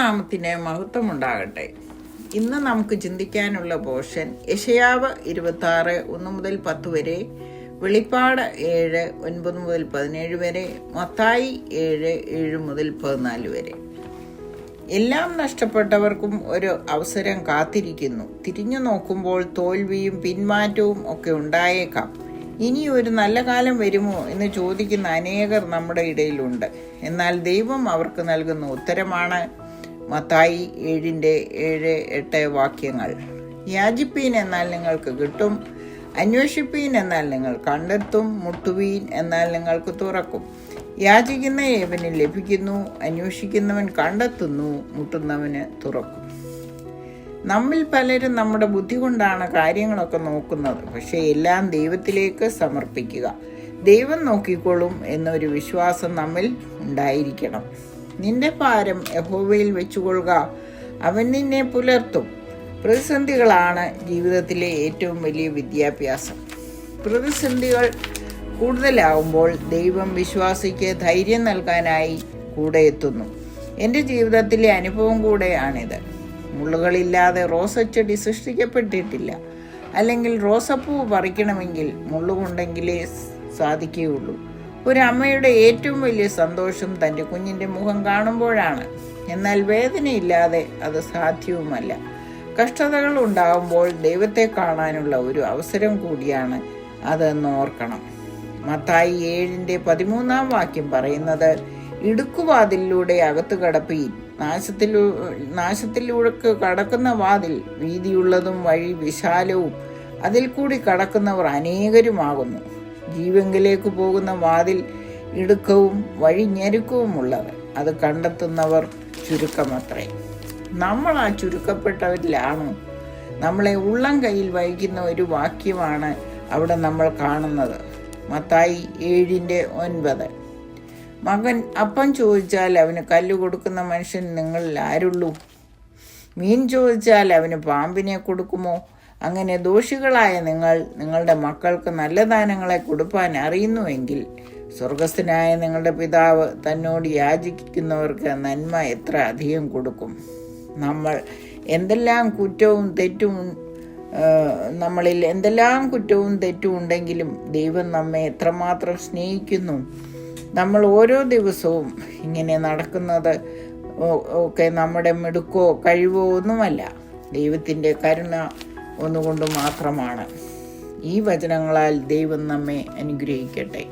ദൈവനാമത്തിന് മഹത്വമുണ്ടാകട്ടെ. ഇന്ന് നമുക്ക് ചിന്തിക്കാനുള്ള പോർഷൻ യെശയ്യാവ് 26 1 മുതൽ 10 വരെ, വെളിപ്പാട് 7 9 മുതൽ 17 വരെ, മത്തായി 7 7 മുതൽ 14 വരെ. എല്ലാം നഷ്ടപ്പെട്ടവർക്കും ഒരു അവസരം കാത്തിരിക്കുന്നു. തിരിഞ്ഞു നോക്കുമ്പോൾ തോൽവിയും പിന്മാറ്റവും ഒക്കെ ഉണ്ടായേക്കാം. ഇനി ഒരു നല്ല കാലം വരുമോ എന്ന് ചോദിക്കുന്ന അനേകർ നമ്മുടെ ഇടയിലുണ്ട്. എന്നാൽ ദൈവം അവർക്ക് നൽകുന്ന ഉത്തരമാണ് മത്തായി 7:7-8 വാക്യങ്ങൾ. യാചിപ്പീൻ എന്നാൽ നിങ്ങൾക്ക് കിട്ടും, അന്വേഷിപ്പീൻ എന്നാൽ നിങ്ങൾ കണ്ടെത്തും, മുട്ടുവീൻ എന്നാൽ നിങ്ങൾക്ക് തുറക്കും. യാചിക്കുന്ന ഏവന് ലഭിക്കുന്നു, അന്വേഷിക്കുന്നവൻ കണ്ടെത്തുന്നു, മുട്ടുന്നവന് തുറക്കും. നമ്മിൽ പലരും നമ്മുടെ ബുദ്ധി കൊണ്ടാണ് കാര്യങ്ങളൊക്കെ നോക്കുന്നത്. പക്ഷേ എല്ലാം ദൈവത്തിലേക്ക് സമർപ്പിക്കുക. ദൈവം നോക്കിക്കൊള്ളും എന്നൊരു വിശ്വാസം നമ്മിൽ ഉണ്ടായിരിക്കണം. നിന്റെ ഭാരം യഹോവയിൽ വെച്ചുകൊള്ളുക, അവൻ നിന്നെ പുലർത്തും. പ്രതിസന്ധികളാണ് ജീവിതത്തിലെ ഏറ്റവും വലിയ വിദ്യാഭ്യാസം. പ്രതിസന്ധികൾ കൂടുതലാവുമ്പോൾ ദൈവം വിശ്വാസിക്ക് ധൈര്യം നൽകാനായി കൂടെ എത്തുന്നു. എൻ്റെ ജീവിതത്തിലെ അനുഭവം കൂടെയാണിത്. മുള്ളുകളില്ലാതെ റോസച്ചെടി സൃഷ്ടിക്കപ്പെട്ടിട്ടില്ല. അല്ലെങ്കിൽ റോസപ്പൂ പറിക്കണമെങ്കിൽ മുള്ളുകൊണ്ടെങ്കിലേ സാധിക്കുകയുള്ളൂ. ഒരമ്മയുടെ ഏറ്റവും വലിയ സന്തോഷം തൻ്റെ കുഞ്ഞിൻ്റെ മുഖം കാണുമ്പോഴാണ്. എന്നാൽ വേദനയില്ലാതെ അത് സാധ്യവുമല്ല. കഷ്ടതകൾ ഉണ്ടാകുമ്പോൾ ദൈവത്തെ കാണാനുള്ള ഒരു അവസരം കൂടിയാണ് അതെന്ന് ഓർക്കണം. മത്തായി 7:13 വാക്യം പറയുന്നത്, ഇടുക്കുവാതിലൂടെ അകത്ത് കടപ്പീൻ, നാശത്തിലൂടെ കടക്കുന്ന വാതിൽ വീതിയുള്ളതും വഴി വിശാലവും അതിൽ കൂടി കടക്കുന്നവർ അനേകരുമാകുന്നു. ജീവങ്കിലേക്ക് പോകുന്ന വാതിൽ ഇടുക്കവും വഴി ഞെരുക്കവുമുള്ളത്, അത് കണ്ടെത്തുന്നവർ ചുരുക്കമത്രേ. നമ്മൾ ആ ചുരുക്കപ്പെട്ടവരിലാണോ? നമ്മളെ ഉള്ളം കയ്യിൽ വഹിക്കുന്ന ഒരു വാക്യമാണ് അവിടെ നമ്മൾ കാണുന്നത്. മത്തായി 7:9. മകൻ അപ്പം ചോദിച്ചാൽ അവന് കല്ല് കൊടുക്കുന്ന മനുഷ്യൻ നിങ്ങളിൽ ആരുള്ളൂ? മീൻ ചോദിച്ചാൽ അവന് പാമ്പിനെ കൊടുക്കുമോ? അങ്ങനെ ദോഷികളായ നിങ്ങൾ നിങ്ങളുടെ മക്കൾക്ക് നല്ല ദാനങ്ങളെ കൊടുപ്പാൻ അറിയുന്നുവെങ്കിൽ സ്വർഗസ്ഥനായ നിങ്ങളുടെ പിതാവ് തന്നോട് യാചിക്കുന്നവർക്ക് നന്മ എത്ര അധികം കൊടുക്കും. നമ്മളിൽ എന്തെല്ലാം കുറ്റവും തെറ്റും ഉണ്ടെങ്കിലും ദൈവം നമ്മെ എത്രമാത്രം സ്നേഹിക്കുന്നു. നമ്മൾ ഓരോ ദിവസവും ഇങ്ങനെ നടക്കുന്നത് ഒക്കെ നമ്മുടെ മിടുക്കോ കഴിവോ ഒന്നുമല്ല, ദൈവത്തിൻ്റെ കരുണ ഒന്നുകൊണ്ട് മാത്രമാണ്. ഈ വചനങ്ങളാൽ ദൈവം നമ്മെ അനുഗ്രഹിക്കട്ടെ.